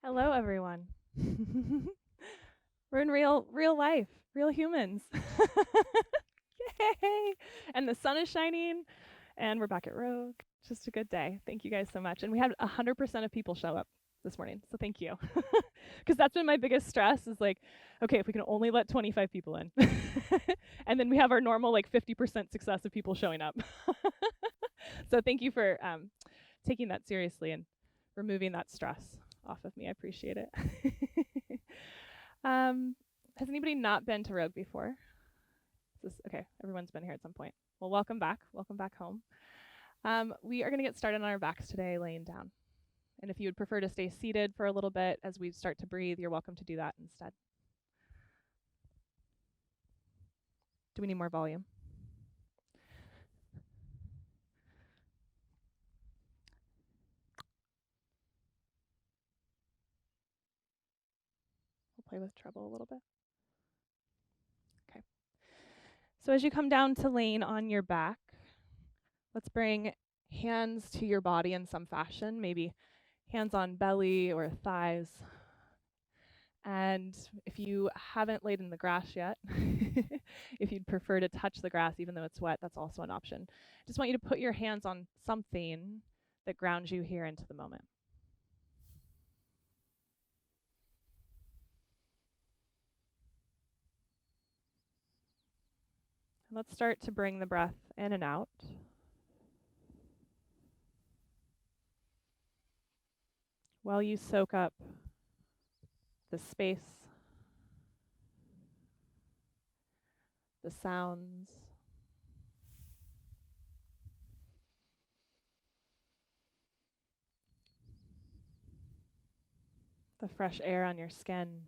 Hello, everyone. We're in real life, real humans. Yay! And the sun is shining, and we're back at Rogue. Just a good day. Thank you guys so much. And we had 100% of people show up this morning, so thank you. Because that's been my biggest stress is like, okay, if we can only let 25 people in. And then we have our normal like 50% success of people showing up. So thank you for taking that seriously and removing that stress off of me. I appreciate it. Has anybody not been to Rogue before? Okay? Everyone's been here at some point. Well, welcome back. Welcome back home. We are going to get started on our backs today, laying down. And if you would prefer to stay seated for a little bit as we start to breathe, you're welcome to do that instead. Do we need more volume? We'll play with treble a little bit. Okay. So as you come down to laying on your back, let's bring hands to your body in some fashion, maybe hands on belly or thighs. And if you haven't laid in the grass yet, if you'd prefer to touch the grass even though it's wet, that's also an option. Just want you to put your hands on something that grounds you here into the moment. And let's start to bring the breath in and out. While you soak up the space, the sounds, the fresh air on your skin.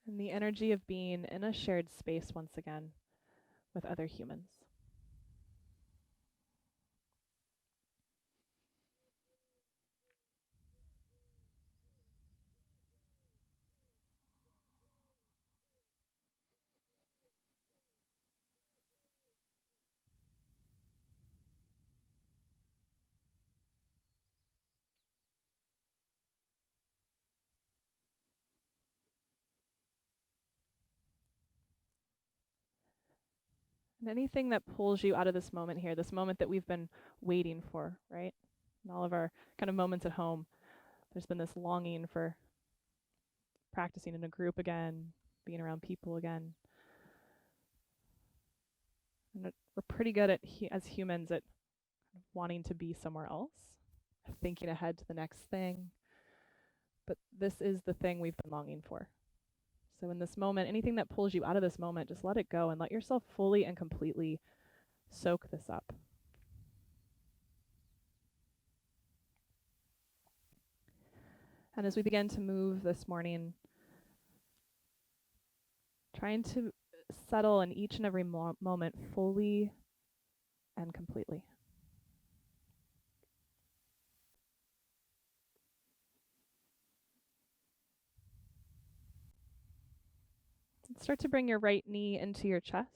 And the energy of being in a shared space once again with other humans. And anything that pulls you out of this moment here, this moment that we've been waiting for, right? In all of our kind of moments at home, there's been this longing for practicing in a group again, being around people again. And we're pretty good at as humans at wanting to be somewhere else, thinking ahead to the next thing. But this is the thing we've been longing for. So in this moment, anything that pulls you out of this moment, just let it go and let yourself fully and completely soak this up. And as we begin to move this morning, trying to settle in each and every moment fully and completely. Start to bring your right knee into your chest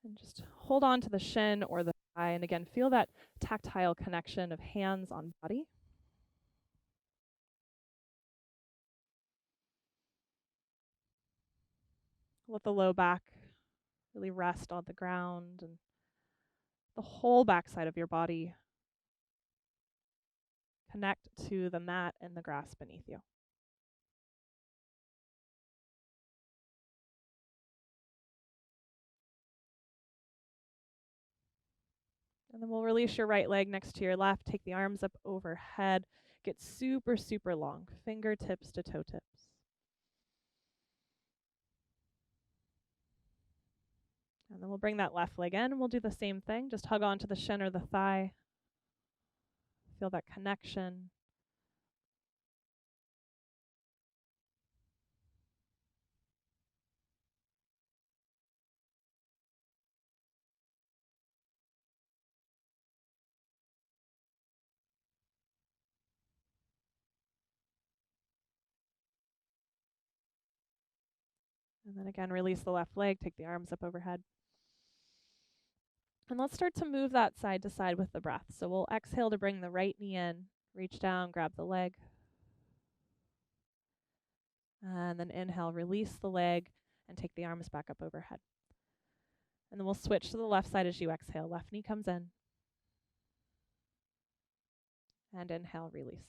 and just hold on to the shin or the thigh. And again, feel that tactile connection of hands on body. Let the low back really rest on the ground and the whole backside of your body connect to the mat and the grass beneath you. And then we'll release your right leg next to your left. Take the arms up overhead. Get super, super long, fingertips to toe tips. And then we'll bring that left leg in and we'll do the same thing. Just hug onto the shin or the thigh. Feel that connection. And then again, release the left leg, take the arms up overhead. And let's start to move that side to side with the breath. So we'll exhale to bring the right knee in, reach down, grab the leg. And then inhale, release the leg, and take the arms back up overhead. And then we'll switch to the left side as you exhale. Left knee comes in. And inhale, release.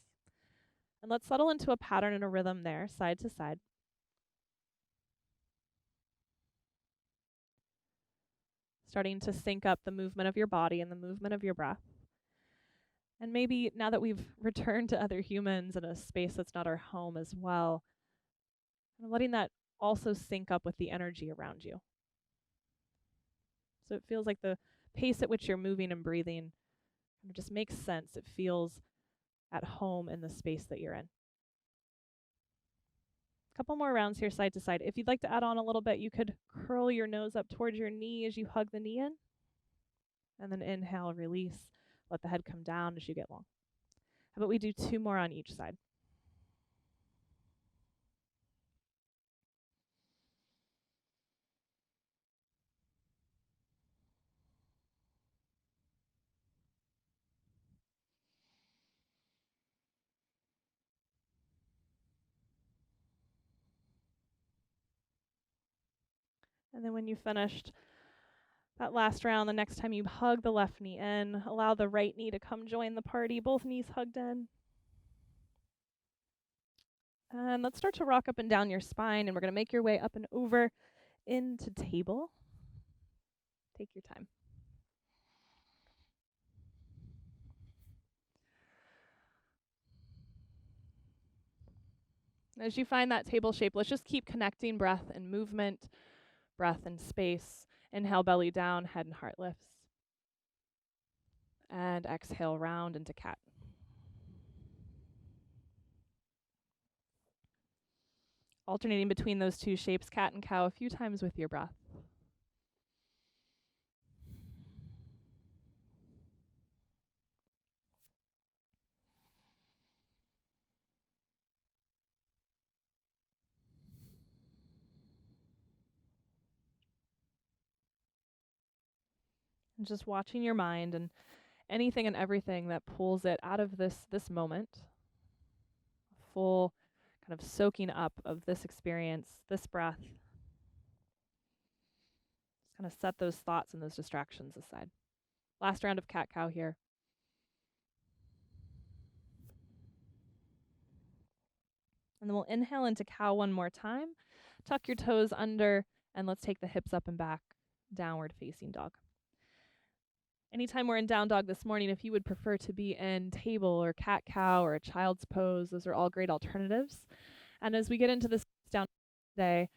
And let's settle into a pattern and a rhythm there, side to side. Starting to sync up the movement of your body and the movement of your breath. And maybe now that we've returned to other humans in a space that's not our home as well, letting that also sync up with the energy around you. So it feels like the pace at which you're moving and breathing just makes sense. It feels at home in the space that you're in. A couple more rounds here, side to side. If you'd like to add on a little bit, you could curl your nose up towards your knee as you hug the knee in. And then inhale, release. Let the head come down as you get long. How about we do 2 more on each side? And then when you finished that last round, the next time you hug the left knee in, allow the right knee to come join the party, both knees hugged in. And let's start to rock up and down your spine, and we're going to make your way up and over into table. Take your time. As you find that table shape, let's just keep connecting breath and movement, breath and space. Inhale, belly down, head and heart lifts. And exhale, round into cat. Alternating between those two shapes, cat and cow, a few times with your breath. And just watching your mind and anything and everything that pulls it out of this moment. Full kind of soaking up of this experience, this breath. Just kind of set those thoughts and those distractions aside. Last round of cat-cow here. And then we'll inhale into cow one more time. Tuck your toes under, and let's take the hips up and back, downward facing dog. Anytime we're in down dog this morning, if you would prefer to be in table or cat-cow or a child's pose, those are all great alternatives. And as we get into this down today,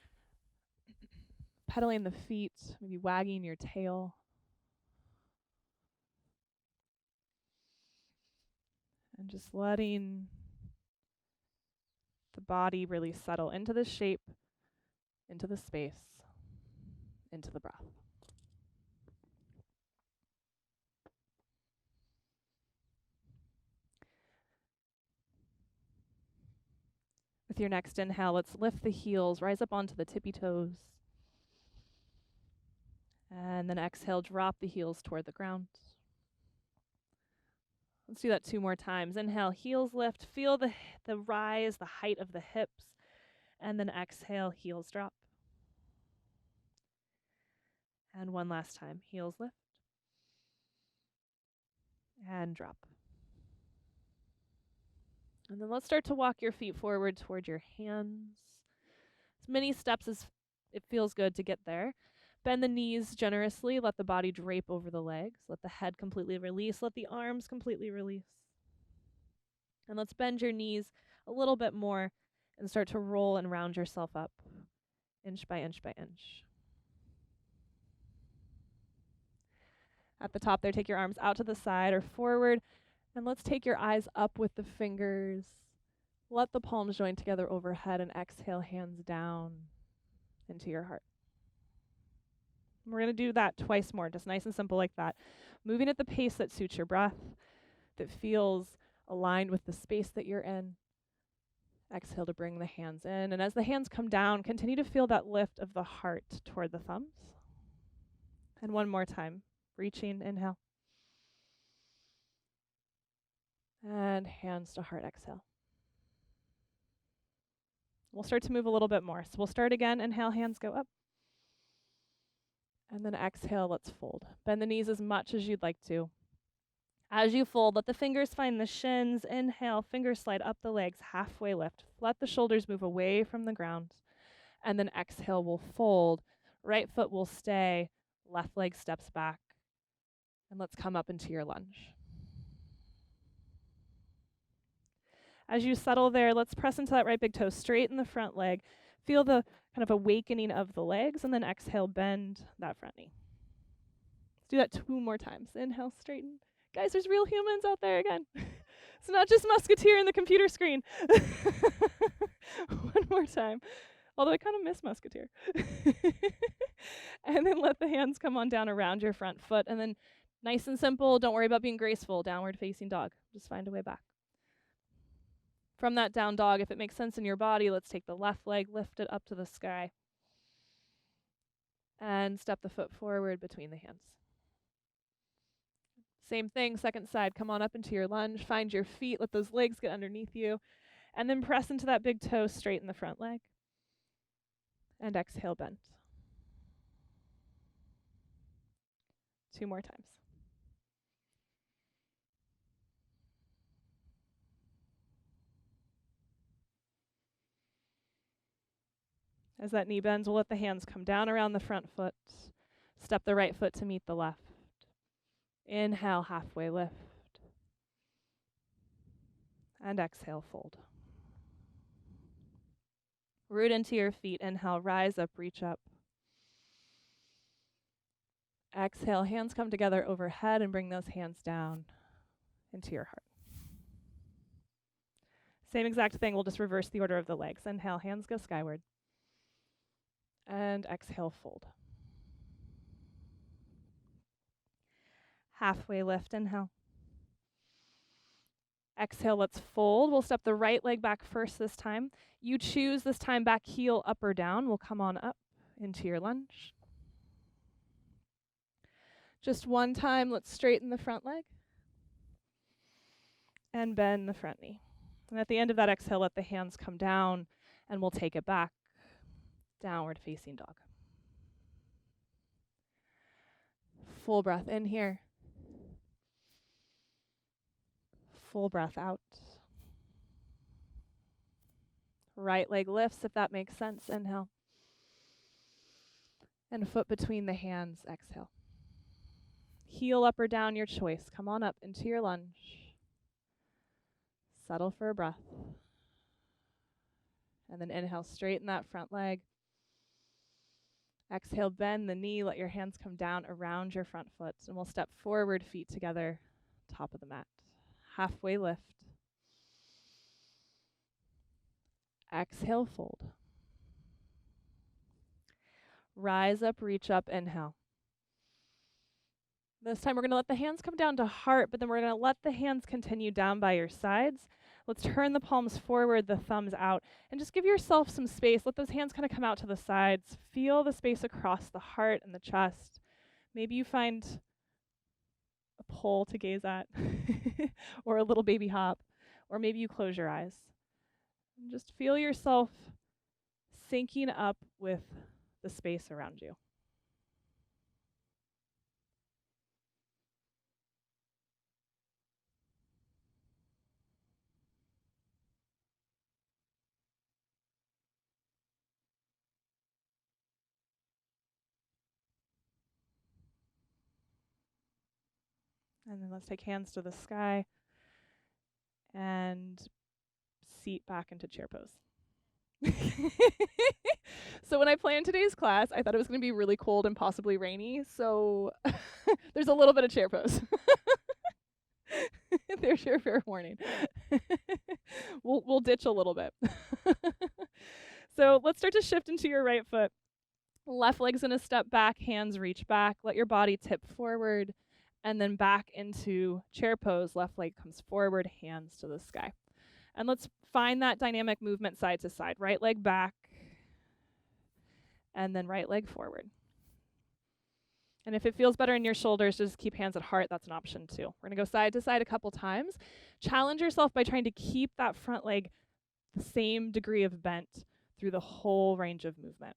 pedaling the feet, maybe wagging your tail. And just letting the body really settle into the shape, into the space, into the breath. With your next inhale, let's lift the heels, rise up onto the tippy toes. And then exhale, drop the heels toward the ground. Let's do that 2 more times. Inhale, heels lift, feel the rise, the height of the hips. And then exhale, heels drop. And one last time, heels lift. And drop. And then let's start to walk your feet forward toward your hands. As many steps as it feels good to get there. Bend the knees generously. Let the body drape over the legs. Let the head completely release. Let the arms completely release. And let's bend your knees a little bit more and start to roll and round yourself up, inch by inch by inch. At the top there, take your arms out to the side or forward. And let's take your eyes up with the fingers. Let the palms join together overhead and exhale, hands down into your heart. We're going to do that twice more, just nice and simple like that. Moving at the pace that suits your breath, that feels aligned with the space that you're in. Exhale to bring the hands in. And as the hands come down, continue to feel that lift of the heart toward the thumbs. And one more time. Reaching, inhale. And hands to heart, exhale. We'll start to move a little bit more. So we'll start again. Inhale, hands go up. And then exhale, let's fold. Bend the knees as much as you'd like to. As you fold, let the fingers find the shins. Inhale, fingers slide up the legs, halfway lift. Let the shoulders move away from the ground. And then exhale, we'll fold. Right foot will stay. Left leg steps back. And let's come up into your lunge. As you settle there, let's press into that right big toe, straighten the front leg. Feel the kind of awakening of the legs, and then exhale, bend that front knee. Let's do that 2 more times. Inhale, straighten. Guys, there's real humans out there again. It's not just Musketeer in the computer screen. One more time. Although I kind of miss Musketeer. And then let the hands come on down around your front foot. And then nice and simple, don't worry about being graceful. Downward facing dog. Just find a way back. From that down dog, if it makes sense in your body, let's take the left leg, lift it up to the sky. And step the foot forward between the hands. Same thing, second side. Come on up into your lunge. Find your feet. Let those legs get underneath you. And then press into that big toe, straighten the front leg. And exhale, bend. 2 more times. As that knee bends, we'll let the hands come down around the front foot. Step the right foot to meet the left. Inhale, halfway lift. And exhale, fold. Root into your feet. Inhale, rise up, reach up. Exhale, hands come together overhead and bring those hands down into your heart. Same exact thing, we'll just reverse the order of the legs. Inhale, hands go skyward. And exhale, fold. Halfway lift, inhale. Exhale, let's fold. We'll step the right leg back first this time. You choose this time back heel up or down. We'll come on up into your lunge. Just one time, let's straighten the front leg. And bend the front knee. And at the end of that exhale, let the hands come down and we'll take it back. Downward facing dog. Full breath in here. Full breath out. Right leg lifts if that makes sense. Inhale. And foot between the hands. Exhale. Heel up or down, your choice. Come on up into your lunge. Settle for a breath. And then inhale, straighten that front leg. Exhale, bend the knee. Let your hands come down around your front foot. And we'll step forward, feet together, top of the mat. Halfway lift. Exhale, fold. Rise up, reach up, inhale. This time we're going to let the hands come down to heart, but then we're going to let the hands continue down by your sides. Let's turn the palms forward, the thumbs out, and just give yourself some space. Let those hands kind of come out to the sides. Feel the space across the heart and the chest. Maybe you find a pole to gaze at, or a little baby hop, or maybe you close your eyes. And just feel yourself syncing up with the space around you. And then let's take hands to the sky and seat back into chair pose. So when I planned today's class, I thought it was going to be really cold and possibly rainy. So there's a little bit of chair pose. There's your fair warning. We'll ditch a little bit. So let's start to shift into your right foot. Left leg's going to step back, hands reach back. Let your body tip forward. And then back into chair pose. Left leg comes forward, hands to the sky. And let's find that dynamic movement side to side. Right leg back, and then right leg forward. And if it feels better in your shoulders, just keep hands at heart. That's an option too. We're going to go side to side a couple times. Challenge yourself by trying to keep that front leg the same degree of bent through the whole range of movement.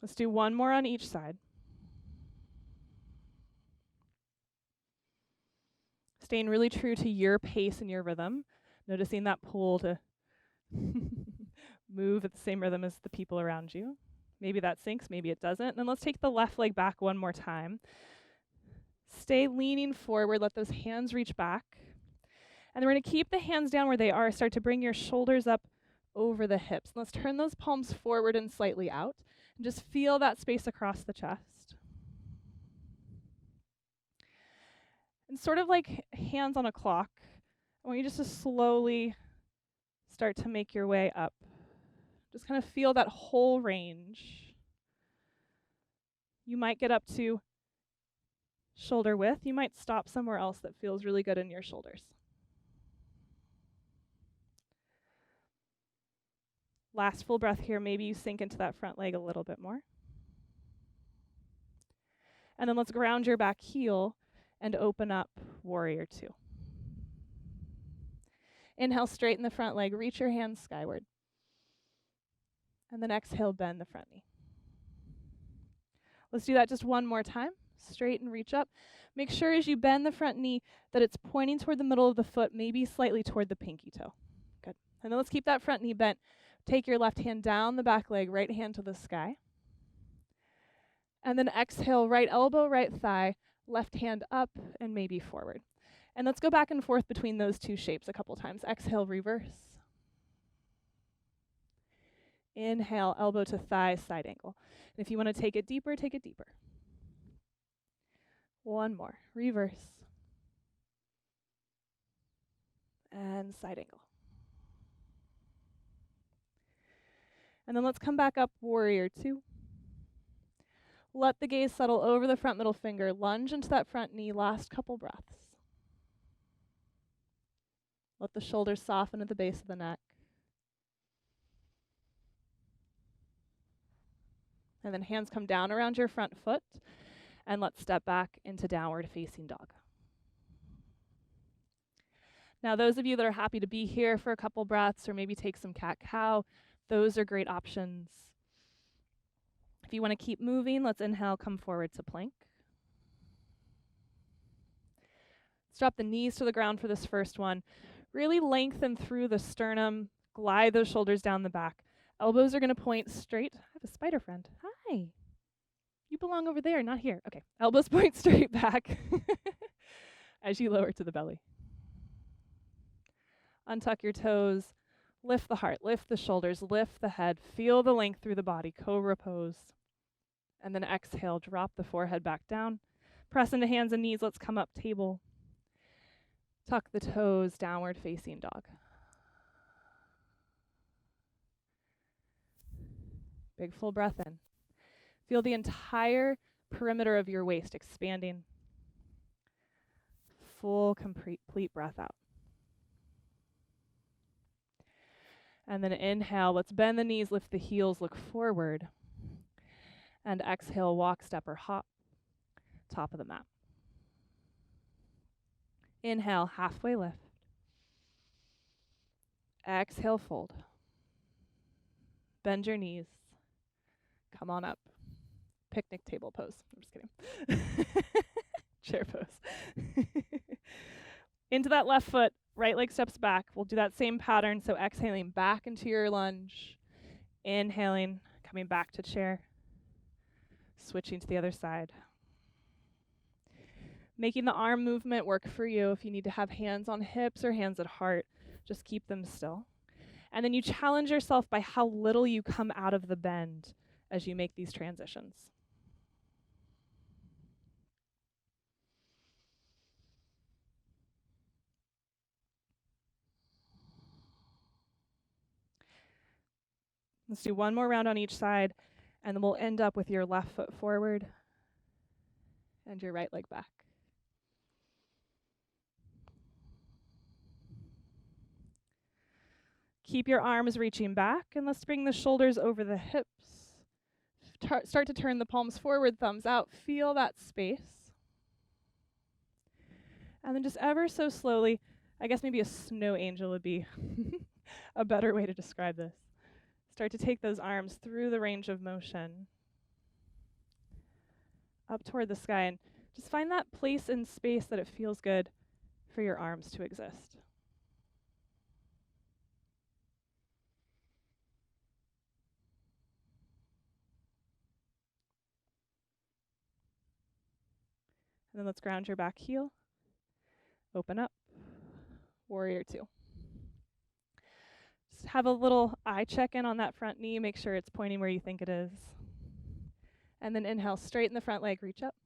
Let's do one more on each side. Staying really true to your pace and your rhythm. Noticing that pull to move at the same rhythm as the people around you. Maybe that syncs, maybe it doesn't. And then let's take the left leg back one more time. Stay leaning forward, let those hands reach back. And then we're going to keep the hands down where they are. Start to bring your shoulders up over the hips. Let's turn those palms forward and slightly out. And just feel that space across the chest. And sort of like hands on a clock, I want you just to slowly start to make your way up. Just kind of feel that whole range. You might get up to shoulder width. You might stop somewhere else that feels really good in your shoulders. Last full breath here. Maybe you sink into that front leg a little bit more. And then let's ground your back heel and open up warrior two. Inhale, straighten the front leg. Reach your hands skyward. And then exhale, bend the front knee. Let's do that just one more time. Straighten, reach up. Make sure as you bend the front knee that it's pointing toward the middle of the foot, maybe slightly toward the pinky toe. Good. And then let's keep that front knee bent. Take your left hand down the back leg, right hand to the sky. And then exhale, right elbow, right thigh, left hand up and maybe forward. And let's go back and forth between those two shapes a couple times. Exhale, reverse. Inhale, elbow to thigh, side angle. And if you want to take it deeper, take it deeper. One more. Reverse. And side angle. And then let's come back up, warrior two. Let the gaze settle over the front middle finger. Lunge into that front knee. Last couple breaths. Let the shoulders soften at the base of the neck. And then hands come down around your front foot. And let's step back into downward facing dog. Now, those of you that are happy to be here for a couple breaths or maybe take some cat-cow, those are great options. If you want to keep moving, let's inhale, come forward to plank. Let's drop the knees to the ground for this first one. Really lengthen through the sternum, glide those shoulders down the back. Elbows are going to point straight. I have a spider friend. Hi. You belong over there, not here. Okay, elbows point straight back as you lower to the belly. Untuck your toes, lift the heart, lift the shoulders, lift the head, feel the length through the body, cobra pose. And then exhale, drop the forehead back down. Press into hands and knees, let's come up table. Tuck the toes, downward facing dog. Big full breath in. Feel the entire perimeter of your waist expanding. Full, complete breath out. And then inhale, let's bend the knees, lift the heels, look forward. And exhale, walk, step, or hop, top of the mat. Inhale, halfway lift. Exhale, fold. Bend your knees. Come on up. Picnic table pose. I'm just kidding. Chair pose. Into that left foot, right leg steps back. We'll do that same pattern. So exhaling back into your lunge. Inhaling, coming back to chair. Switching to the other side. Making the arm movement work for you. If you need to have hands on hips or hands at heart, just keep them still. And then you challenge yourself by how little you come out of the bend as you make these transitions. Let's do one more round on each side, and then we'll end up with your left foot forward and your right leg back. Keep your arms reaching back, and let's bring the shoulders over the hips. Start to turn the palms forward, thumbs out. Feel that space. And then just ever so slowly, I guess maybe a snow angel would be a better way to describe this. Start to take those arms through the range of motion, up toward the sky, and just find that place in space that it feels good for your arms to exist. And then let's ground your back heel. Open up. Warrior two. Just have a little eye check in on that front knee. Make sure it's pointing where you think it is. And then inhale, straighten the front leg, reach up.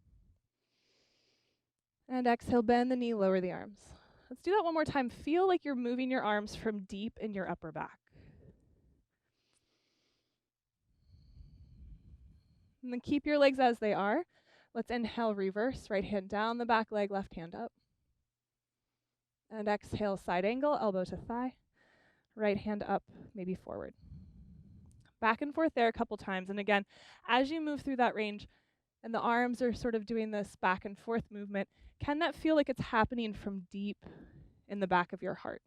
And exhale, bend the knee, lower the arms. Let's do that one more time. Feel like you're moving your arms from deep in your upper back. And then keep your legs as they are. Let's inhale, reverse, right hand down the back leg, left hand up. And exhale, side angle, elbow to thigh. Right hand up, maybe forward. Back and forth there a couple times. And again, as you move through that range and the arms are sort of doing this back and forth movement, can that feel like it's happening from deep in the back of your heart?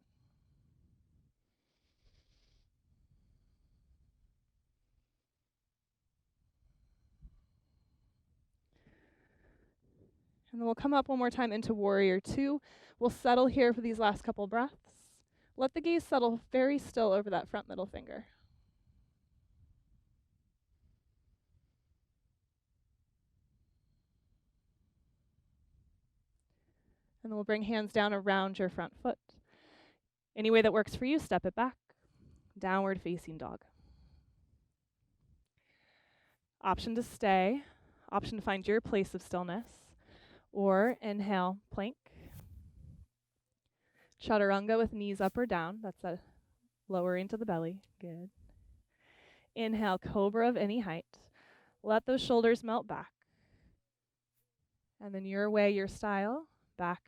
And then we'll come up one more time into warrior two. We'll settle here for these last couple breaths. Let the gaze settle very still over that front middle finger. And then we'll bring hands down around your front foot. Any way that works for you, step it back. Downward facing dog. Option to stay. Option to find your place of stillness. Or inhale, plank. Chaturanga with knees up or down. That's a lowering to the belly. Good. Inhale, cobra of any height. Let those shoulders melt back. And then your way, your style, back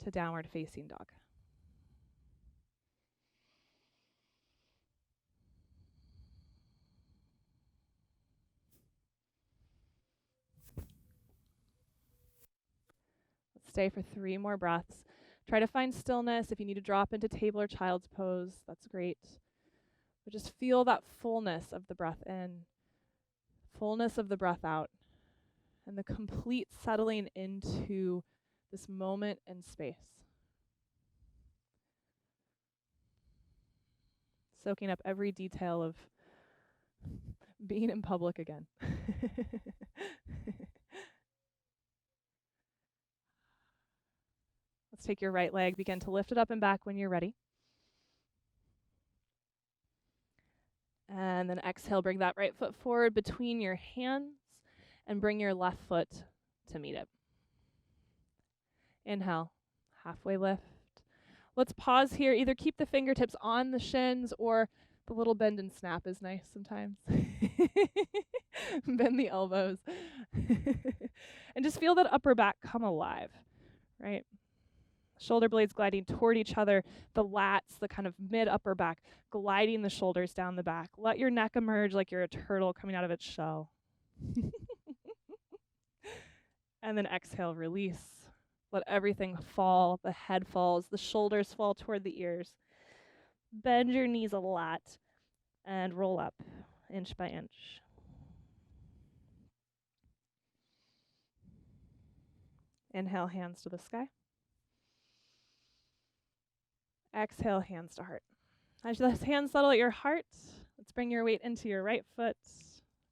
to downward facing dog. Let's stay for 3 more breaths. Try to find stillness. If you need to drop into table or child's pose, that's great. But just feel that fullness of the breath in, fullness of the breath out, and the complete settling into this moment and space. Soaking up every detail of being in public again. Let's take your right leg, begin to lift it up and back when you're ready. And then exhale, bring that right foot forward between your hands and bring your left foot to meet it. Inhale, halfway lift. Let's pause here. Either keep the fingertips on the shins or the little bend and snap is nice sometimes. Bend the elbows. And just feel that upper back come alive, right? Shoulder blades gliding toward each other, the lats, the kind of mid-upper back, gliding the shoulders down the back. Let your neck emerge like you're a turtle coming out of its shell. And then exhale, release. Let everything fall. The head falls, the shoulders fall toward the ears. Bend your knees a lot and roll up inch by inch. Inhale, hands to the sky. Exhale, hands to heart. As the hands settle at your heart, let's bring your weight into your right foot.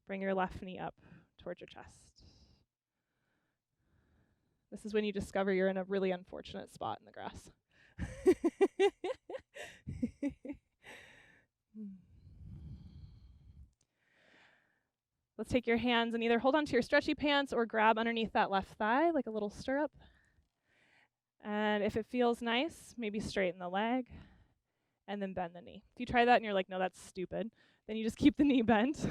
Bring your left knee up towards your chest. This is when you discover you're in a really unfortunate spot in the grass. Let's take your hands and either hold on to your stretchy pants or grab underneath that left thigh like a little stirrup. And if it feels nice, maybe straighten the leg and then bend the knee. If you try that and you're like, no, that's stupid, then you just keep the knee bent.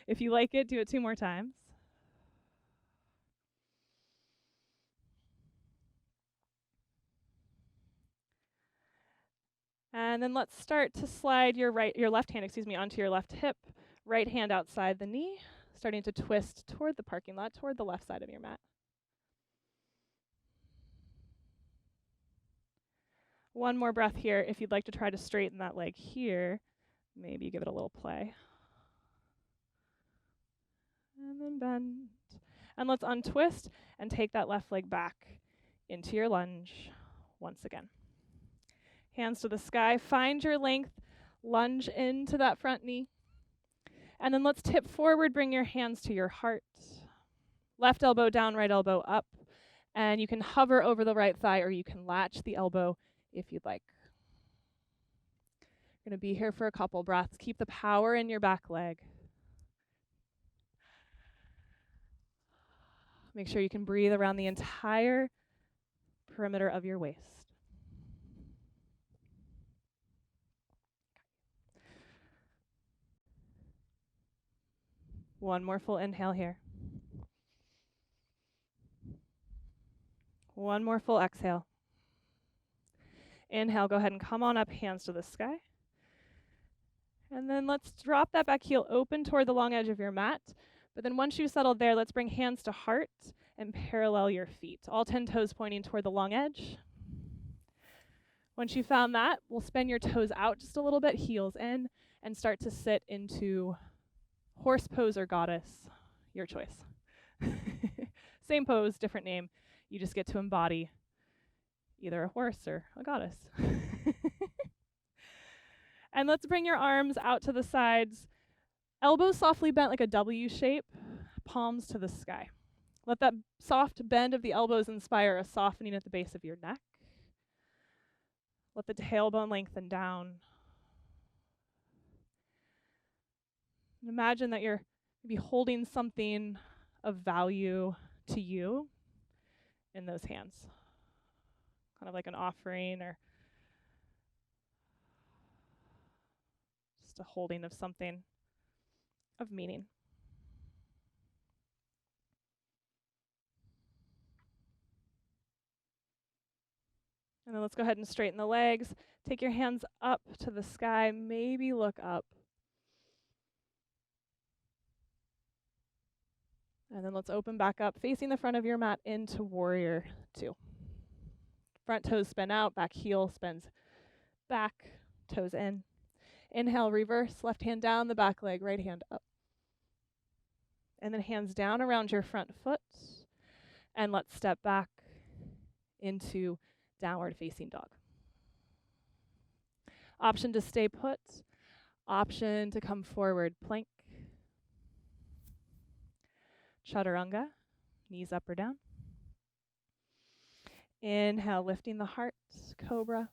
If you like it, do it 2 more times. And then let's start to slide your left hand, onto your left hip, right hand outside the knee, starting to twist toward the parking lot, toward the left side of your mat. One more breath here. If you'd like to try to straighten that leg here, maybe give it a little play. And then bend. And let's untwist and take that left leg back into your lunge once again. Hands to the sky. Find your length. Lunge into that front knee. And then let's tip forward. Bring your hands to your heart. Left elbow down, right elbow up. And you can hover over the right thigh or you can latch the elbow if you'd like. You're going to be here for a couple breaths. Keep the power in your back leg. Make sure you can breathe around the entire perimeter of your waist. One more full inhale here. One more full exhale. Inhale, go ahead and come on up, hands to the sky. And then let's drop that back heel open toward the long edge of your mat. But then once you've settled there, let's bring hands to heart and parallel your feet. All 10 toes pointing toward the long edge. Once you found that, we'll spin your toes out just a little bit, heels in, and start to sit into horse pose or goddess, your choice. Same pose, different name. You just get to embody either a horse or a goddess. And let's bring your arms out to the sides. Elbows softly bent like a W shape, palms to the sky. Let that soft bend of the elbows inspire a softening at the base of your neck. Let the tailbone lengthen down. And imagine that you're maybe holding something of value to you in those hands. Kind of like an offering or just a holding of something of meaning. And then let's go ahead and straighten the legs. Take your hands up to the sky, maybe look up. And then let's open back up, facing the front of your mat into warrior 2. Front toes spin out, back heel spins back, toes in. Inhale, reverse, left hand down the back leg, right hand up. And then hands down around your front foot. And let's step back into downward facing dog. Option to stay put. Option to come forward, plank. Chaturanga, knees up or down. Inhale, lifting the heart, cobra.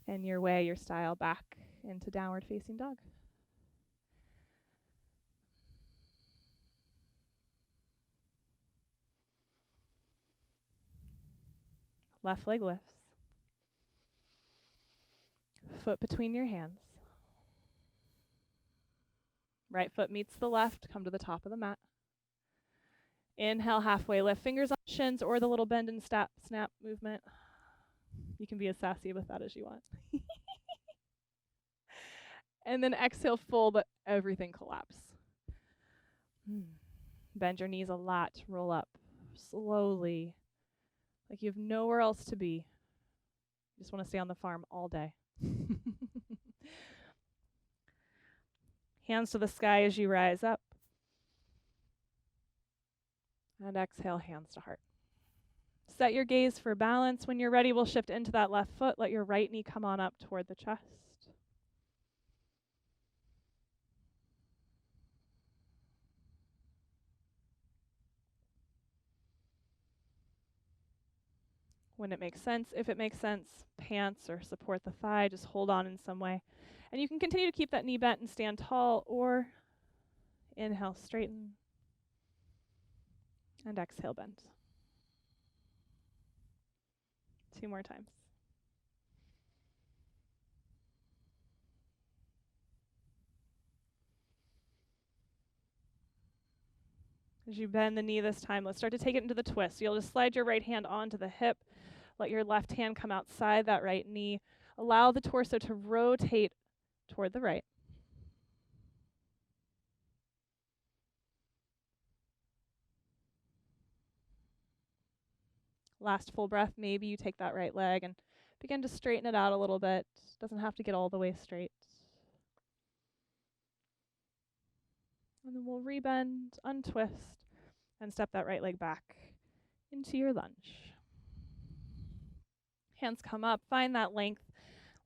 And your way, your style, back into downward facing dog. Left leg lifts. Foot between your hands. Right foot meets the left, come to the top of the mat. Inhale, halfway lift, fingers on shins or the little bend and snap movement. You can be as sassy with that as you want. And then exhale, fold, let everything collapse. Bend your knees a lot, roll up slowly, like you have nowhere else to be. You just want to stay on the farm all day. Hands to the sky as you rise up. And exhale, hands to heart. Set your gaze for balance. When you're ready, we'll shift into that left foot. Let your right knee come on up toward the chest. When it makes sense, if it makes sense, pants or support the thigh, just hold on in some way. And you can continue to keep that knee bent and stand tall, or inhale, straighten, and exhale, bend. 2 more times. As you bend the knee this time, let's start to take it into the twist. So you'll just slide your right hand onto the hip. Let your left hand come outside that right knee. Allow the torso to rotate toward the right. Last full breath, maybe you take that right leg and begin to straighten it out a little bit. Doesn't have to get all the way straight. And then we'll rebend, untwist, and step that right leg back into your lunge. Hands come up, find that length.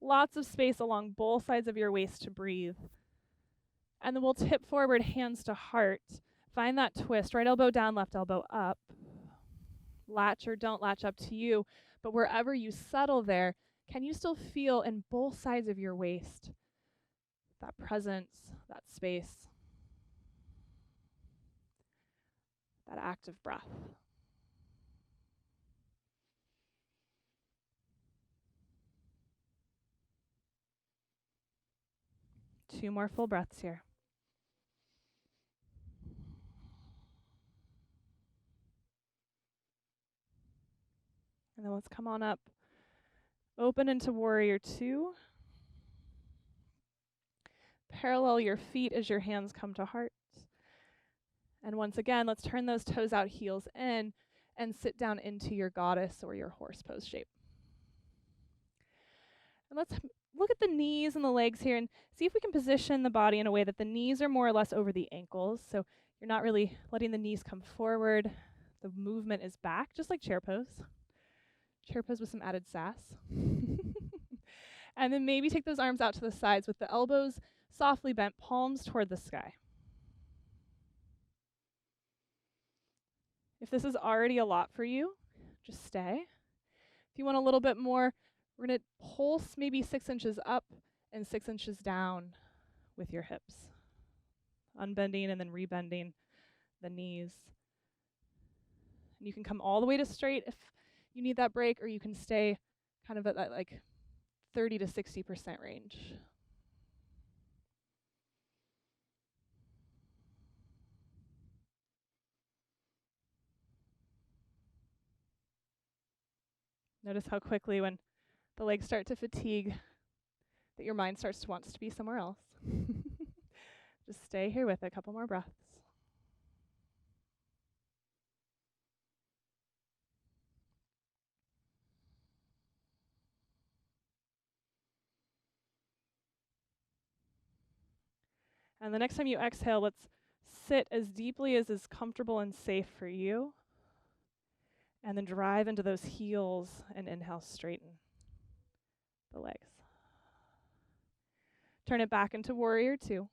Lots of space along both sides of your waist to breathe. And then we'll tip forward, hands to heart. Find that twist, right elbow down, left elbow up. Latch or don't latch, up to you. But wherever you settle there, can you still feel in both sides of your waist that presence, that space, that active breath? Two more full breaths here. And then let's come on up. Open into warrior two. Parallel your feet as your hands come to heart. And once again, let's turn those toes out, heels in, and sit down into your goddess or your horse pose shape. And let's look at the knees and the legs here and see if we can position the body in a way that the knees are more or less over the ankles. So you're not really letting the knees come forward. The movement is back, just like chair pose. Chair pose with some added sass. And then maybe take those arms out to the sides with the elbows softly bent, palms toward the sky. If this is already a lot for you, just stay. If you want a little bit more, we're going to pulse maybe 6 inches up and 6 inches down with your hips. Unbending and then rebending the knees. And you can come all the way to straight if you need that break, or you can stay kind of at that like 30 to 60% range. Notice how quickly when the legs start to fatigue that your mind starts to want to be somewhere else. Just stay here with a couple more breaths. And the next time you exhale, let's sit as deeply as is comfortable and safe for you. And then drive into those heels and inhale, straighten the legs. Turn it back into warrior two.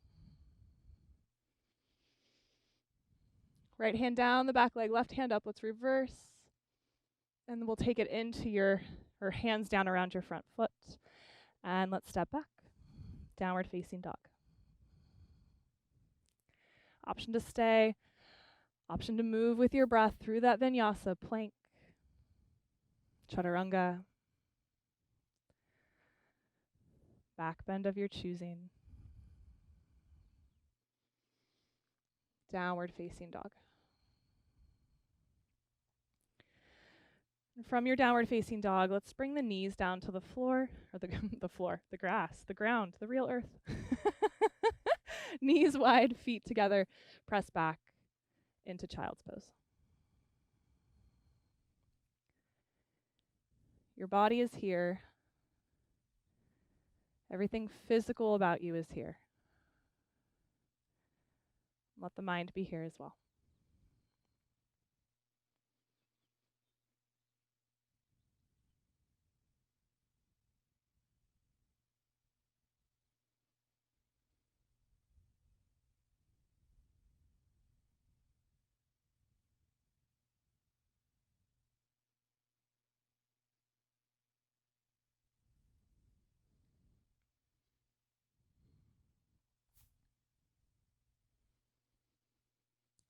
Right hand down the back leg, left hand up. Let's reverse. And then we'll take it into or hands down around your front foot. And let's step back. Downward facing dog. Option to stay. Option to move with your breath through that vinyasa, plank, chaturanga, back bend of your choosing, downward facing dog. And from your downward facing dog, let's bring the knees down to the floor, or the grass, the ground, the real earth. Knees wide, feet together, press back into child's pose. Your body is here. Everything physical about you is here. Let the mind be here as well.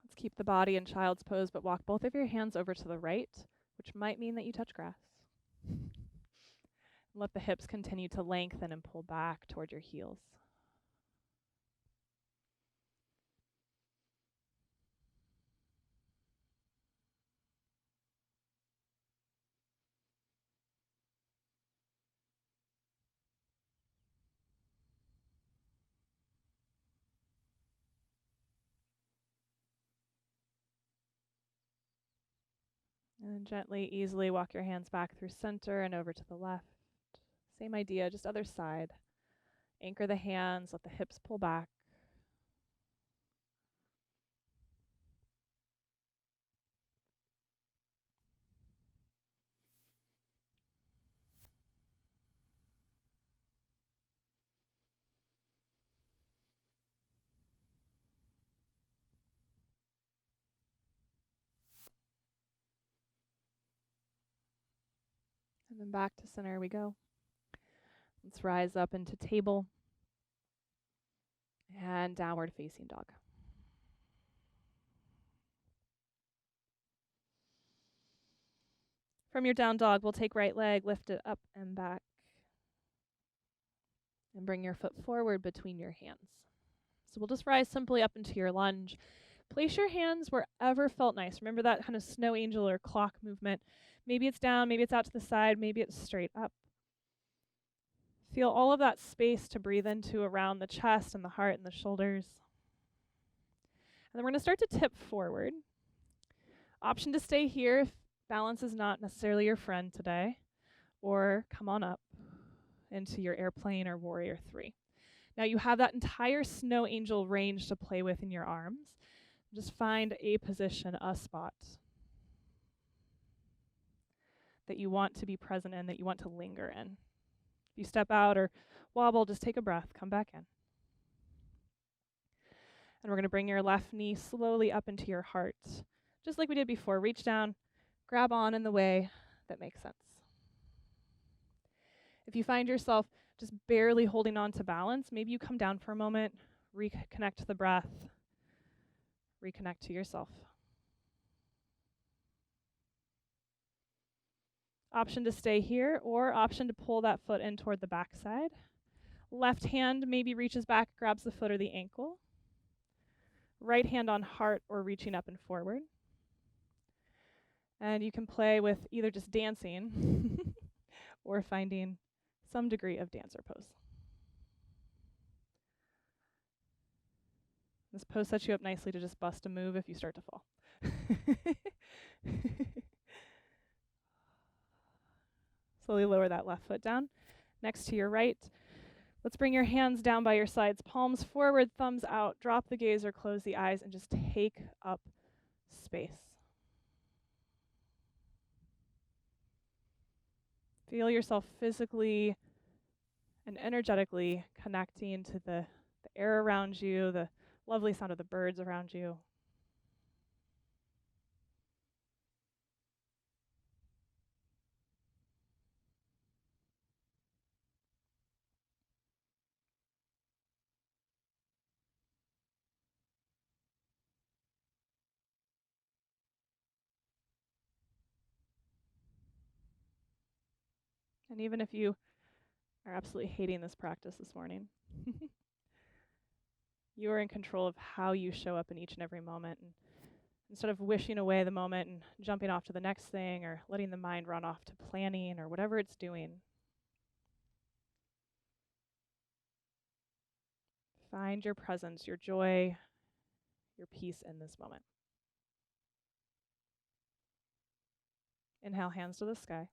Let's keep the body in child's pose, but walk both of your hands over to the right, which might mean that you touch grass. Let the hips continue to lengthen and pull back toward your heels. And gently, easily walk your hands back through center and over to the left. Same idea, just other side. Anchor the hands, let the hips pull back. And then back to center we go. Let's rise up into table and downward facing dog. From your down dog, we'll take right leg, lift it up and back. And bring your foot forward between your hands. So we'll just rise simply up into your lunge. Place your hands wherever felt nice. Remember that kind of snow angel or clock movement. Maybe it's down, maybe it's out to the side, maybe it's straight up. Feel all of that space to breathe into around the chest and the heart and the shoulders. And then we're going to start to tip forward. Option to stay here if balance is not necessarily your friend today, or come on up into your airplane or warrior 3. Now you have that entire snow angel range to play with in your arms. Just find a position, a spot that you want to be present in, that you want to linger in. If you step out or wobble, just take a breath, come back in. And we're going to bring your left knee slowly up into your heart. Just like we did before, reach down, grab on in the way that makes sense. If you find yourself just barely holding on to balance, maybe you come down for a moment, reconnect to the breath, reconnect to yourself. Option to stay here, or option to pull that foot in toward the backside. Left hand maybe reaches back, grabs the foot or the ankle. Right hand on heart or reaching up and forward. And you can play with either just dancing or finding some degree of dancer pose. This pose sets you up nicely to just bust a move if you start to fall. Slowly lower that left foot down. Next to your right. Let's bring your hands down by your sides, palms forward, thumbs out. Drop the gaze or close the eyes and just take up space. Feel yourself physically and energetically connecting to the air around you, the lovely sound of the birds around you. And even if you are absolutely hating this practice this morning, you are in control of how you show up in each and every moment. And instead of wishing away the moment and jumping off to the next thing or letting the mind run off to planning or whatever it's doing, find your presence, your joy, your peace in this moment. Inhale, hands to the sky.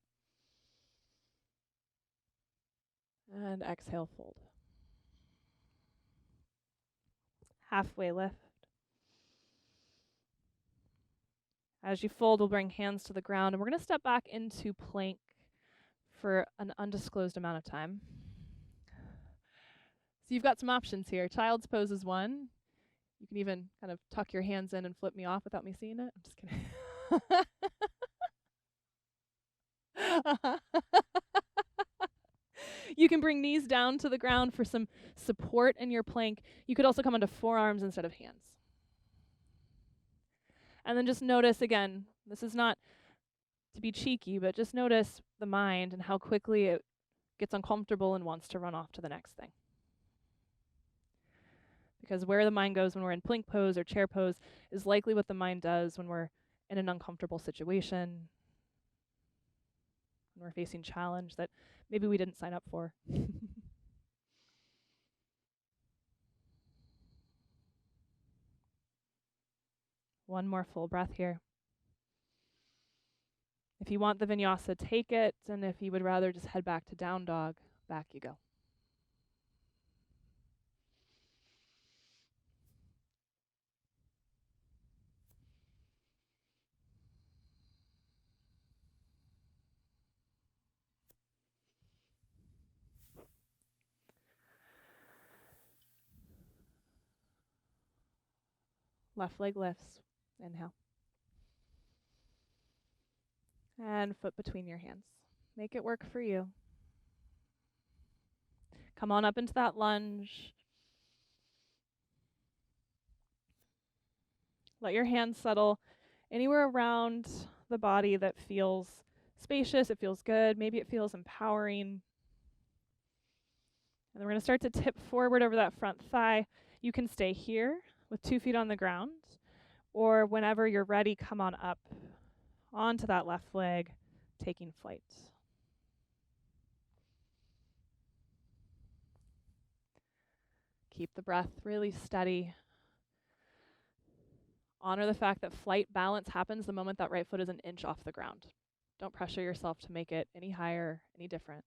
And exhale, fold. Halfway lift. As you fold, we'll bring hands to the ground, and we're going to step back into plank for an undisclosed amount of time. So you've got some options here. Child's pose is one. You can even kind of tuck your hands in and flip me off without me seeing it. I'm just kidding. You can bring knees down to the ground for some support in your plank. You could also come onto forearms instead of hands. And then just notice again, this is not to be cheeky, but just notice the mind and how quickly it gets uncomfortable and wants to run off to the next thing. Because where the mind goes when we're in plank pose or chair pose is likely what the mind does when we're in an uncomfortable situation, when we're facing challenge that maybe we didn't sign up for. One more full breath here. If you want the vinyasa, take it, and if you would rather just head back to down dog, back you go. Left leg lifts. Inhale. And foot between your hands. Make it work for you. Come on up into that lunge. Let your hands settle anywhere around the body that feels spacious, it feels good, maybe it feels empowering. And then we're going to start to tip forward over that front thigh. You can stay here with 2 feet on the ground, or whenever you're ready, come on up onto that left leg, taking flight. Keep the breath really steady. Honor the fact that flight balance happens the moment that right foot is an inch off the ground. Don't pressure yourself to make it any higher, any different.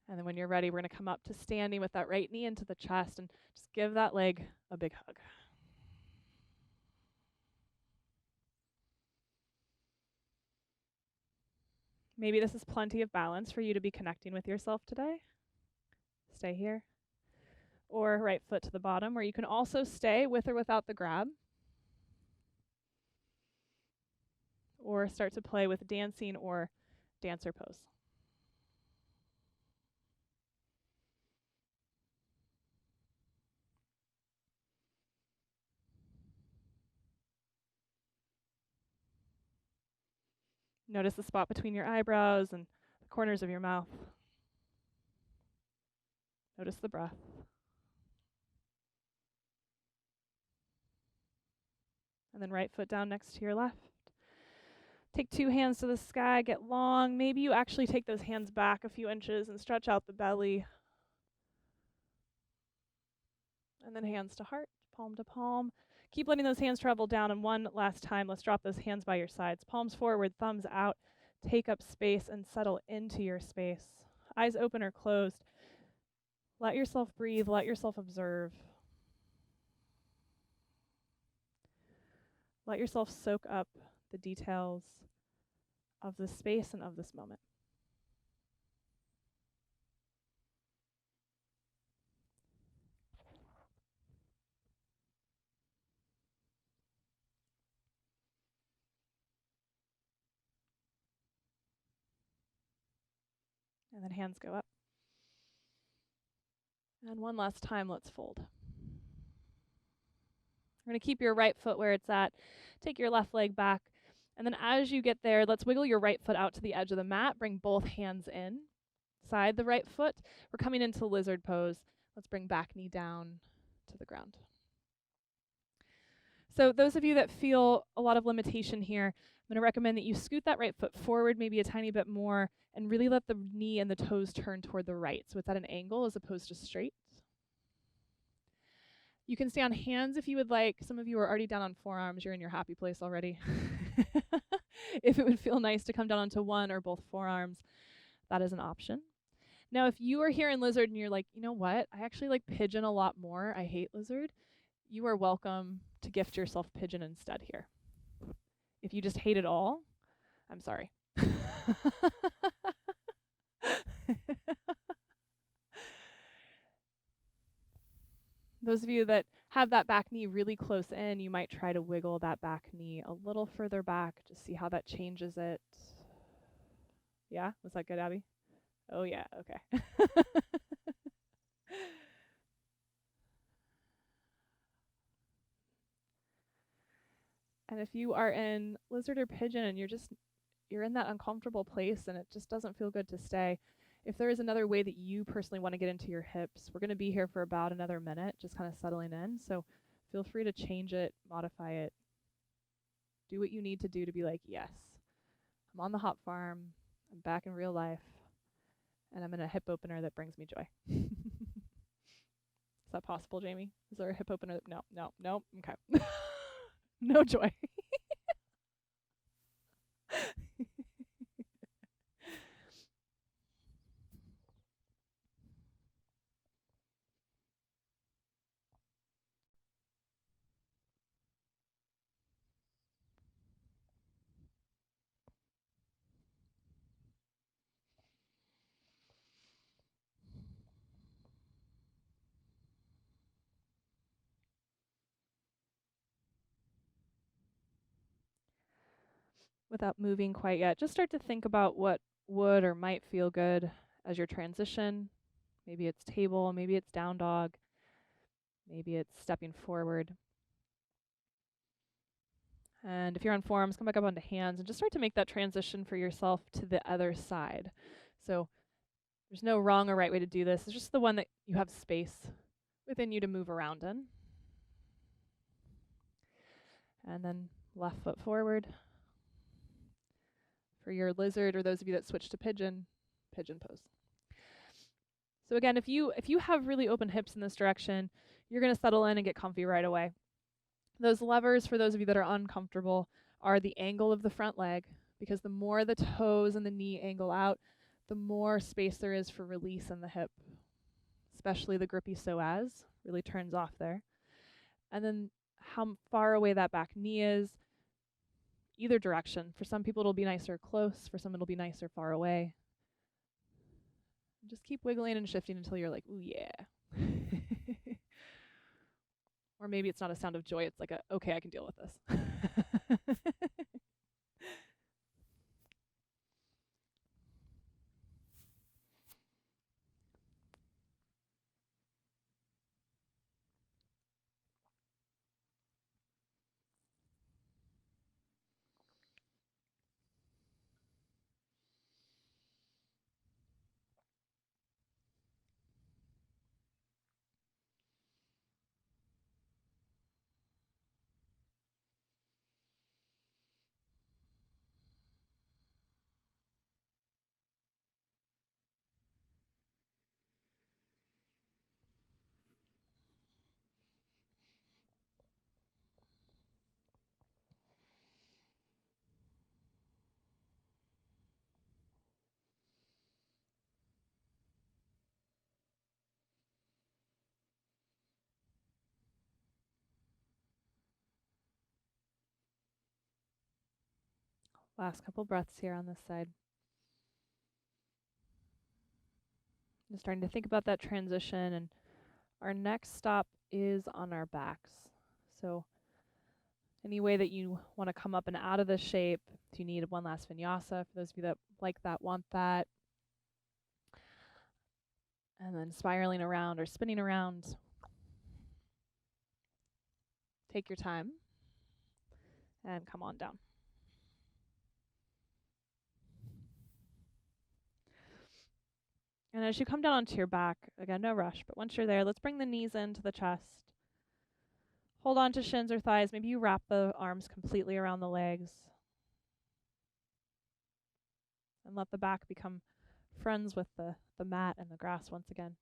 And then when you're ready, we're going to come up to standing with that right knee into the chest and just give that leg a big hug. Maybe this is plenty of balance for you to be connecting with yourself today. Stay here. Or right foot to the bottom, or you can also stay with or without the grab. Or start to play with dancing or dancer pose. Notice the spot between your eyebrows and the corners of your mouth. Notice the breath. And then right foot down next to your left. Take 2 hands to the sky, get long. Maybe you actually take those hands back a few inches and stretch out the belly. And then hands to heart, palm to palm. Keep letting those hands travel down. And one last time, let's drop those hands by your sides. Palms forward, thumbs out. Take up space and settle into your space. Eyes open or closed. Let yourself breathe. Let yourself observe. Let yourself soak up the details of this space and of this moment. And then hands go up. And one last time, let's fold. We're going to keep your right foot where it's at. Take your left leg back. And then as you get there, let's wiggle your right foot out to the edge of the mat. Bring both hands in. Side the right foot. We're coming into lizard pose. Let's bring back knee down to the ground. So those of you that feel a lot of limitation here, I'm going to recommend that you scoot that right foot forward maybe a tiny bit more and really let the knee and the toes turn toward the right. So it's at an angle as opposed to straight. You can stay on hands if you would like. Some of you are already down on forearms. You're in your happy place already. If it would feel nice to come down onto one or both forearms, that is an option. Now, if you are here in lizard and you're like, you know what, I actually like pigeon a lot more. I hate lizard. You are welcome to gift yourself pigeon instead here. If you just hate it all, I'm sorry. Those of you that have that back knee really close in, you might try to wiggle that back knee a little further back to see how that changes it. Yeah? Was that good, Abby? Oh, yeah. Okay. And if you are in lizard or pigeon and you're in that uncomfortable place and it just doesn't feel good to stay, if there is another way that you personally want to get into your hips, we're going to be here for about another minute, just kind of settling in. So feel free to change it, modify it, do what you need to do to be like, yes, I'm on the hop farm, I'm back in real life, and I'm in a hip opener that brings me joy. Is that possible, Jamie? Is there a hip opener? No. Okay. No joy. Without moving quite yet, just start to think about what would or might feel good as your transition. Maybe it's table, maybe it's down dog, maybe it's stepping forward. And if you're on forearms, come back up onto hands and just start to make that transition for yourself to the other side. So there's no wrong or right way to do this. It's just the one that you have space within you to move around in. And then left foot forward. For your lizard, or those of you that switch to pigeon, pigeon pose. So again, if you have really open hips in this direction, you're going to settle in and get comfy right away. Those levers, for those of you that are uncomfortable, are the angle of the front leg, because the more the toes and the knee angle out, the more space there is for release in the hip, especially the grippy psoas, really turns off there. And then how far away that back knee is, either direction. For some people it'll be nicer close, for some it'll be nicer far away. Just keep wiggling and shifting until you're like, ooh yeah. Or maybe it's not a sound of joy, it's like a, okay, I can deal with this. Last couple breaths here on this side. I'm starting to think about that transition, and our next stop is on our backs. So any way that you want to come up and out of this shape, if you need one last vinyasa, for those of you that like that, want that. And then spiraling around or spinning around. Take your time and come on down. And as you come down onto your back, again, no rush, but once you're there, let's bring the knees into the chest. Hold on to shins or thighs. Maybe you wrap the arms completely around the legs. And let the back become friends with the mat and the grass once again.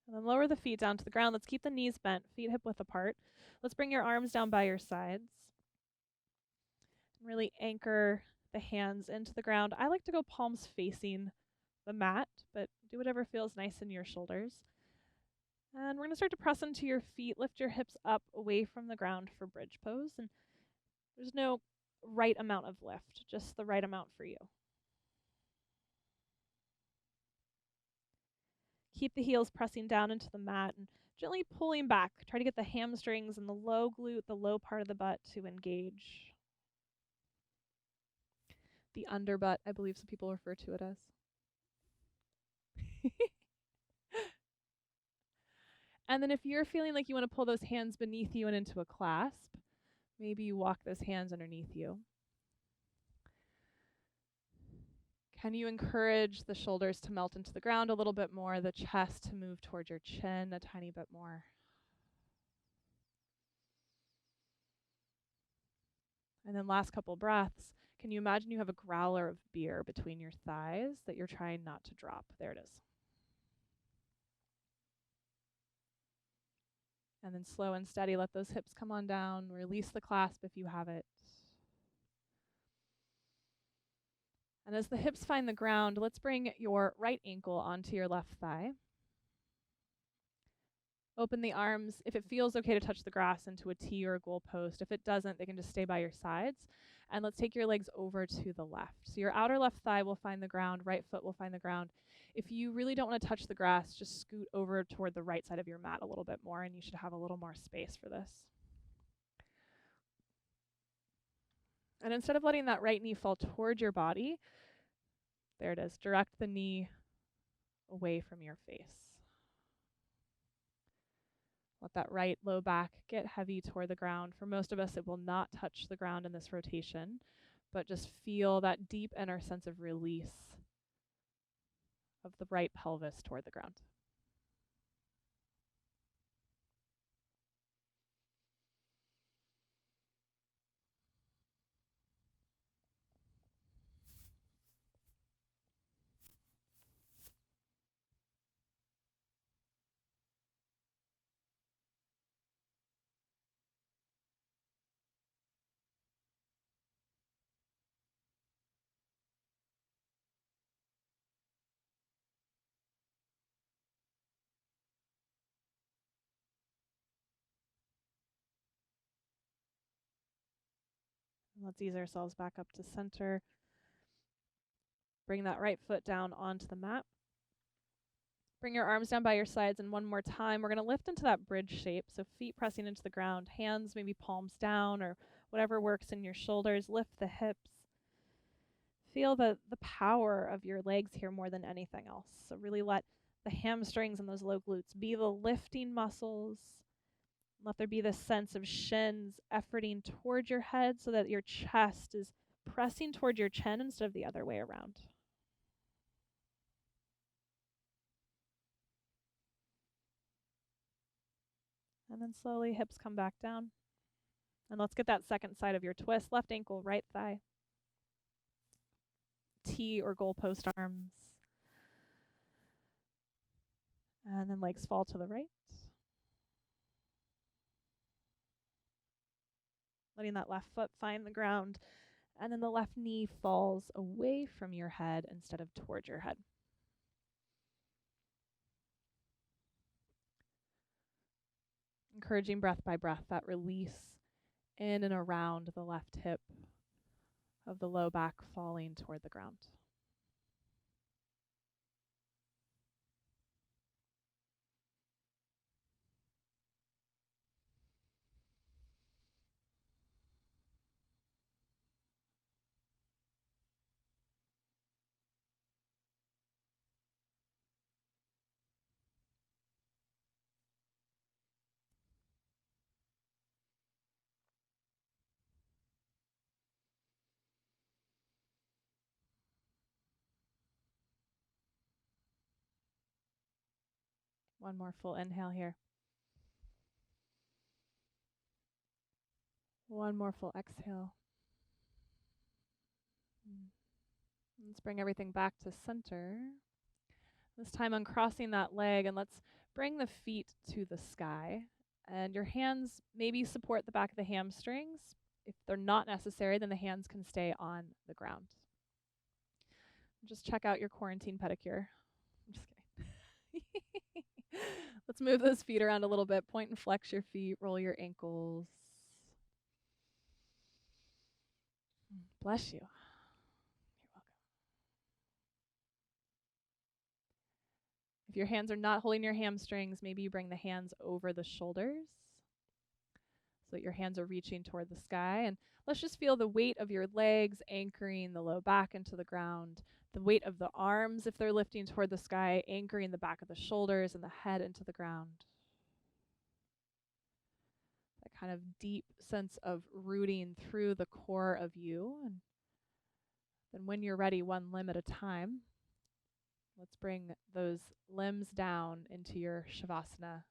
And then lower the feet down to the ground. Let's keep the knees bent, feet hip width apart. Let's bring your arms down by your sides. Really anchor the hands into the ground. I like to go palms facing the mat, but do whatever feels nice in your shoulders. And we're going to start to press into your feet. Lift your hips up away from the ground for bridge pose. And there's no right amount of lift, just the right amount for you. Keep the heels pressing down into the mat and gently pulling back. Try to get the hamstrings and the low glute, the low part of the butt, to engage. The underbutt, I believe some people refer to it as. And then if you're feeling like you want to pull those hands beneath you and into a clasp, maybe you walk those hands underneath you. Can you encourage the shoulders to melt into the ground a little bit more, the chest to move toward your chin a tiny bit more? And then last couple breaths, can you imagine you have a growler of beer between your thighs that you're trying not to drop? There it is. And then slow and steady, let those hips come on down. Release the clasp if you have it. And as the hips find the ground, let's bring your right ankle onto your left thigh. Open the arms. If it feels okay to touch the grass, into a T or a goal post. If it doesn't, they can just stay by your sides. And let's take your legs over to the left. So your outer left thigh will find the ground, right foot will find the ground. If you really don't want to touch the grass, just scoot over toward the right side of your mat a little bit more, and you should have a little more space for this. And instead of letting that right knee fall toward your body, there it is, direct the knee away from your face. Let that right low back get heavy toward the ground. For most of us, it will not touch the ground in this rotation, but just feel that deep inner sense of release of the right pelvis toward the ground. Let's ease ourselves back up to center. Bring that right foot down onto the mat. Bring your arms down by your sides, and one more time, we're going to lift into that bridge shape. So feet pressing into the ground, hands maybe palms down or whatever works in your shoulders. Lift the hips. Feel the power of your legs here more than anything else. So really let the hamstrings and those low glutes be the lifting muscles. Let there be this sense of shins efforting toward your head so that your chest is pressing toward your chin instead of the other way around. And then slowly hips come back down. And let's get that second side of your twist. Left ankle, right thigh. T or goalpost arms. And then legs fall to the right. Letting that left foot find the ground. And then the left knee falls away from your head instead of towards your head. Encouraging breath by breath, that release in and around the left hip of the low back falling toward the ground. One more full inhale here. One more full exhale. Let's bring everything back to center. This time uncrossing that leg, and let's bring the feet to the sky. And your hands maybe support the back of the hamstrings. If they're not necessary, then the hands can stay on the ground. Just check out your quarantine pedicure. I'm just kidding. Let's move those feet around a little bit. Point and flex your feet, roll your ankles. Bless you. You're welcome. If your hands are not holding your hamstrings, maybe you bring the hands over the shoulders so that your hands are reaching toward the sky. And let's just feel the weight of your legs anchoring the low back into the ground, the weight of the arms, if they're lifting toward the sky, anchoring the back of the shoulders and the head into the ground. That kind of deep sense of rooting through the core of you. And then when you're ready, one limb at a time, let's bring those limbs down into your Shavasana,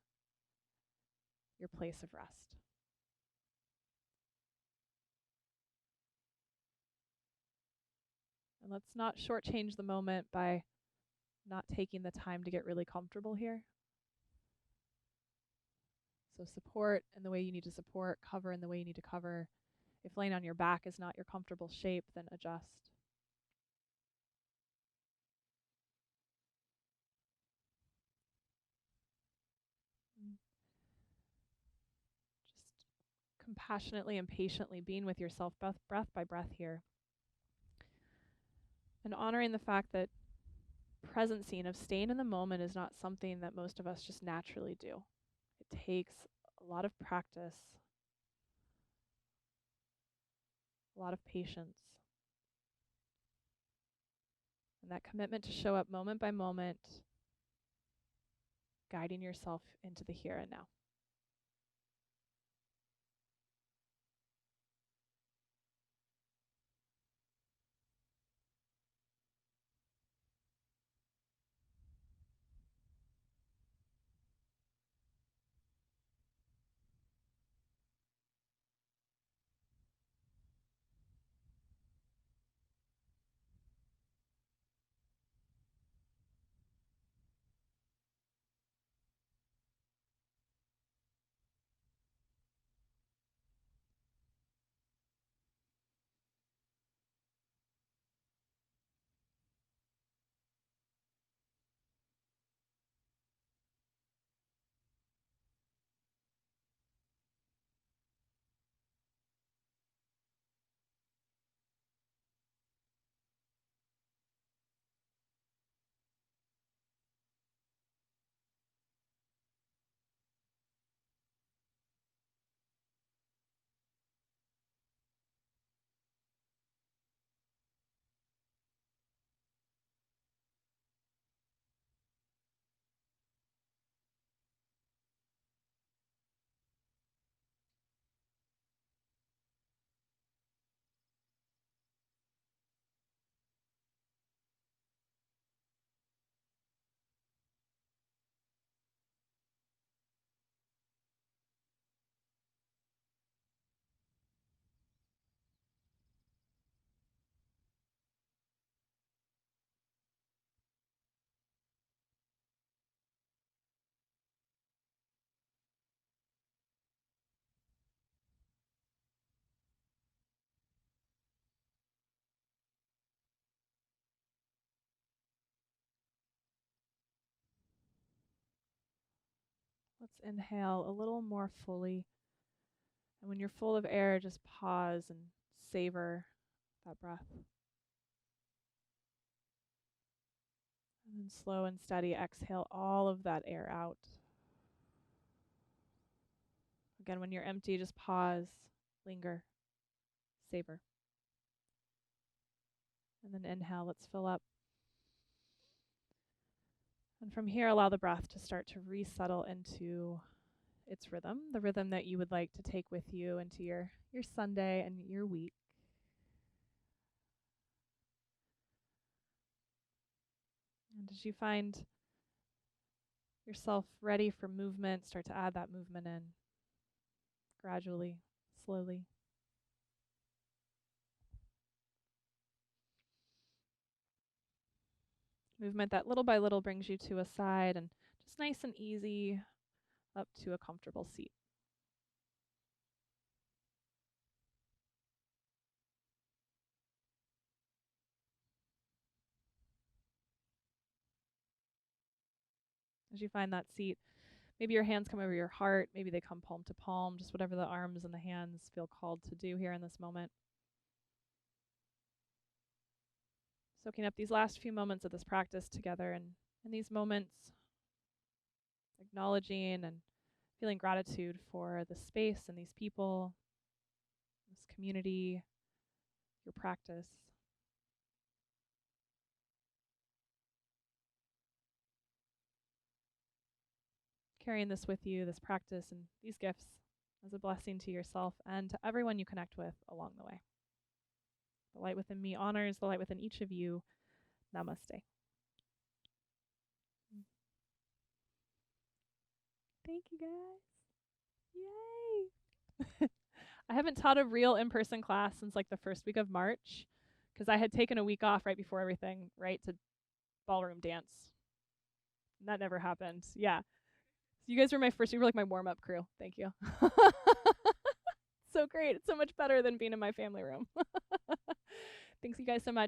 your place of rest. And let's not shortchange the moment by not taking the time to get really comfortable here. So support in the way you need to support, cover in the way you need to cover. If laying on your back is not your comfortable shape, then adjust. Just compassionately and patiently being with yourself breath by breath here. And honoring the fact that presencing of staying in the moment is not something that most of us just naturally do. It takes a lot of practice, a lot of patience, and that commitment to show up moment by moment, guiding yourself into the here and now. Let's inhale a little more fully. And when you're full of air, just pause and savor that breath. And then slow and steady exhale all of that air out. Again, when you're empty, just pause, linger, savor. And then inhale, let's fill up. And from here, allow the breath to start to resettle into its rhythm, the rhythm that you would like to take with you into your Sunday and your week. And as you find yourself ready for movement, start to add that movement in gradually, slowly. Movement that little by little brings you to a side and just nice and easy up to a comfortable seat. As you find that seat, maybe your hands come over your heart, maybe they come palm to palm, just whatever the arms and the hands feel called to do here in this moment. Soaking up these last few moments of this practice together, and in these moments, acknowledging and feeling gratitude for the space and these people, this community, your practice. Carrying this with you, this practice and these gifts as a blessing to yourself and to everyone you connect with along the way. The light within me honors the light within each of you. Namaste. Thank you, guys. Yay! I haven't taught a real in-person class since like the first week of March because I had taken a week off right before everything, right, to ballroom dance. That never happened. Yeah. You guys were you were like my warm-up crew. Thank you. So great. It's so much better than being in my family room. Thanks you guys so much.